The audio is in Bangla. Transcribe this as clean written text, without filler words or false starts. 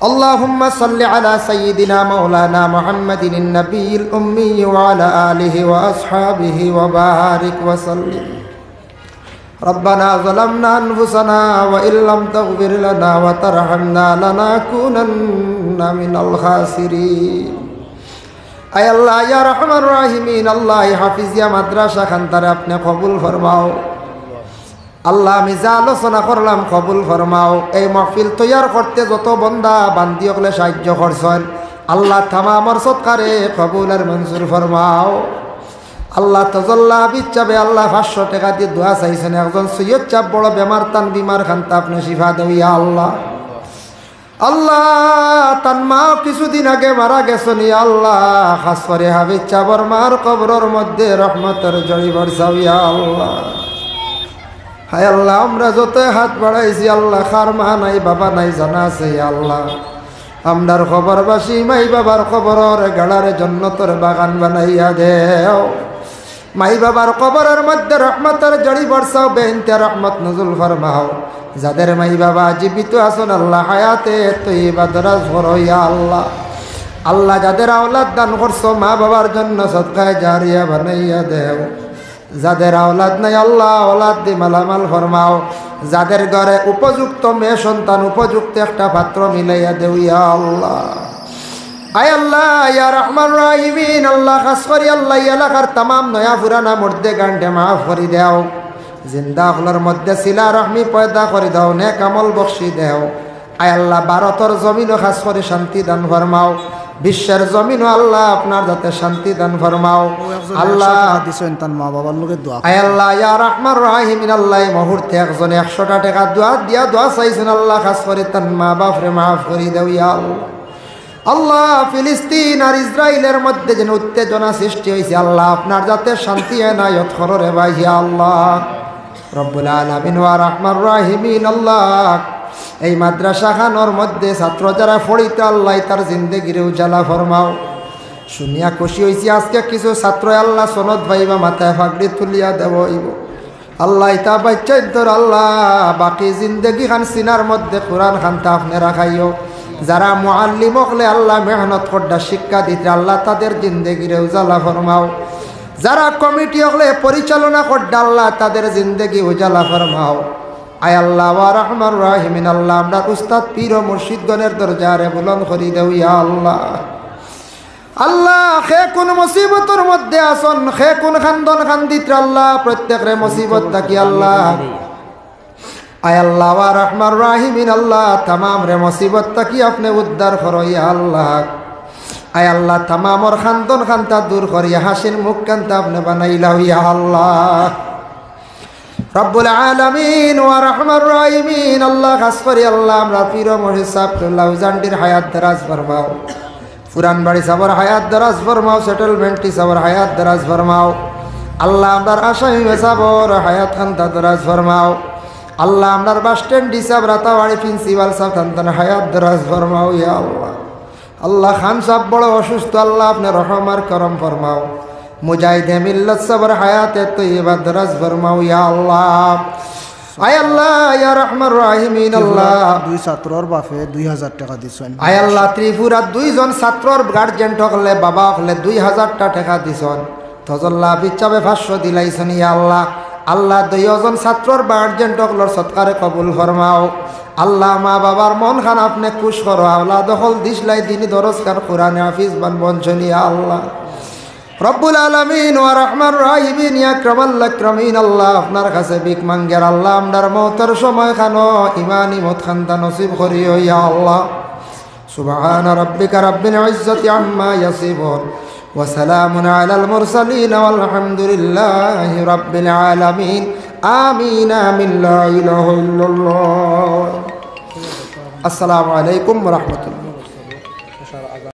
اللهم صل على سيدنا مولانا محمد النبي الأمي وعلى آله وأصحابه وبارك وسلم ربنا ظلمنا أنفسنا وإن لم تغفر لنا وترحمنا لنكونن من الخاسرين আয় আল্লাহ ইয়া রহমান রাহিমিন আল্লাহ হাফিজিয়া মাদ্রাসা খানতারে আপনি কবুল ফরমাও আল্লাহ আমি যা আলোচনা করলাম কবুল ফরমাও এই মাহফিল তৈয়ার করতে যত বন্দা বান্দি হলে সাহায্য করছেন আল্লাহ তামামর সৎকারে কবুল আর মঞ্জুর ফরমাও আল্লাহ তাজাল্লা বিচ্ছাবে আল্লাহ 500 টাকা দিয়ে দোয়া চাইছেন একজন সৈয়দ চাপ বড় বেমার তান বিমার খান্তা আপনি শিফা দেও ইয়া আল্লাহ আল্লাহ তান মা কিছুদিন আগে মারা গেছেন ইয়া আল্লাহ খাস করে হাবিব চাবর মার কবরের মধ্যে রহমতের জড়ি বর্ষাও ইয়া আল্লাহ হায় আল্লাহ আমরা যত হাত বাড়াইছি আল্লাহ খার মা নাই বাবা নাই জানা আছে ইয়া আল্লাহ আমরার খবরবাসী মাই বাবার খবরের গাড়ারে জন্নতের বাগান বানাইয়া দেও মাই বাবার কবরের মধ্যে রহমতের জড়ি বর্ষাও বেইনতে রহমত নজুল ফরমাও যাদের মাই বাবা জীবিত আছেন আল্লাহ হায়াতে তৈবা দরাজ করো ইয়া আল্লাহ আল্লাহ যাদের আওলাদ দান করছো মা বাবার জন্য সদকায়ে জারিয়া বানাইয়া দেও যাদের আওলাদ নাই আল্লাহ আওলাদ দি মালামাল ফরমাও যাদের ঘরে উপযুক্ত মেয়ে সন্তান উপযুক্ত একটা পাত্র মিলাইয়া দেও ইয়া আল্লাহ আয় আল্লাহ ইয়া রহমান রাহিমিন আল্লাহ খাস করি আল্লাহ এলাকার তামাম নয়া পুরানা মর্দে গান্ডে মাফ করি দেও জিন্দা হলার মধ্যে সিলা রহমি পয়দা করে দাও নেক আমল বখশি দেও আয় আল্লাহ ভারতের জমিনও খাস করে শান্তি দান ফরমাও বিশ্বের জমিনও আল্লাহ আপনার যাতে শান্তি দান ফরমাও আল্লাহ দিছেন তার মা বাবার লোকে দোয়া আয় আল্লাহ ইয়া রহমান রাহিমিন আল্লাহ এই মুহূর্তে একজন 100 টাকা দোয়া দিয়া দোয়া চাইছেন আল্লাহ খাস করে তার মা বাপরে মাফ করে দাও ইয়া আল্লাহ আল্লাহ ফিলিস্তিন আর ইসরায়েলের মধ্যে যেন উত্তেজনা সৃষ্টি হয়েছে আল্লাহ আপনার যাতে শান্তি এনায়ত করো রে ভাই ইয়া আল্লাহ রব্বুল আলামিন ওয়া রহমান রাহিমিন আল্লাহ এই মাদ্রাসা খানোর মধ্যে ছাত্র যারা পড়িতে আল্লাহ তার জিন্দেগিরে উজালা ফরমাও শুনিয়া খুশি হয়েছি আজকে কিছু ছাত্র আল্লাহ সনদ ভাইবা মাথায় ফাগড়ি তুলিয়া দেব আল্লাহ ইতা বাচ্চা তোর আল্লাহ বাকি জিন্দেগি খান সিনার মধ্যে কোরআন খানটা আপনি রাখাইও যারা মুআল্লিম হলে আল্লাহ মেহনত করডা শিক্ষা দিতে আল্লাহ তাদের জিন্দেগিরে উজালা ফরমাও যারা কমিটি হলে পরিচালনা করডা আল্লাহ তাদের জিন্দেগি উজালা ফরমাও আয় আল্লাহ ওয়া রহমান রাহিমিন আল্লাহ আমরা উস্তাদ পীর ও মুর্শিদগণের দরজারে বুলন্দ করি দেও ইয়া আল্লাহ আল্লাহ খে কোন মুসিবতের মধ্যে আসন খে কোন খান্দন খান্দিত আল্লাহ প্রত্যেকরে মুসিবত থাকি আল্লাহ আয় আল্লাহ ওয়া রহমান রাহিমিন আল্লাহ तमाम রে মুসিবত থাকি আপনি উদ্ধার করো ইয়া আল্লাহ আয় আল্লাহ तमामর খান্দন খান্তা দূর করিয়া হাসির মুখ কান্তা আপনি বানাইলাও ইয়া আল্লাহ রব্বুল আলামিন ওয়া রহমান রাহিমিন আল্লাহ খাস করি আল্লাহ আমরা পীর মুর্শিদ সাহেবুল্লাহ জান্ডির হায়াত দরাজ ফরমাও পুরান বাড়ি সাবর হায়াত দরাজ ফরমাও সেটেলমেন্টটি সাবর হায়াত দরাজ ফরমাও আল্লাহ আমরার আসামি সাবর হায়াত খান্তা দরাজ ফরমাও আল্লাহ আমরার বাস স্ট্যান্ড হিসাব রাতাবাড়ি প্রিন্সিপাল সাহেব খান্তার হায়াত দরাজ ফরমাও ইয়া আল্লাহ আল্লাহ খান সাহেব বড় অসুস্থ আল্লাহ আপনি রহম আর করম ফরমাও মুজাহিদে মিল্লাত সবর হায়াতে তৈয়বা দরাজ ফরমাও ইয়া আল্লাহ আয় আল্লাহ ইয়া রহমান রাহিমিন আল্লাহ দুই ছাত্রর বাপে 2000 টাকা দিছেন আয় আল্লাহ ত্রিপুরা দুইজন ছাত্রর গার্জিয়ান হলে বাবা হলে 2000 টাকা দিছেন তজল্লা বিচ্ছাবে 500 দিলাইছেন ইয়া আল্লাহ আল্লাহ দুইজন ছাত্রর গার্জিয়ান হলর সৎকারে কবুল ফরমাও আল্লাহ মা বাবার মন খান আপনি খুশ করো আল্লাহ দখল দিসলাই দিনী দরজকার কোরআনে হাফিজ বান বঞ্চন ইয়া আল্লাহ রব্বুল আলামিন ওয়া রহমান রাহিমিন ইয়া আকরামাল আকরামিন আল্লাহ আপনার কাছে ভিক মাঙ্গের আল্লাহ আমরার মওতের সময় খানো ইমানি মত খানতা নসিব করিও ইয়া আল্লাহ সুবহান রাব্বিকা রাব্বিল ইজ্জাতি আম্মা ইয়াসিফুন ওয়া সালামুন আলাল মুরসালিন ওয়াল হামদুলিল্লাহি রাব্বিল আলামিন আমিন আমিন লা ইলাহা ইল্লাল্লাহ আসসালামু আলাইকুম ওয়া রাহমাতুল্লাহ।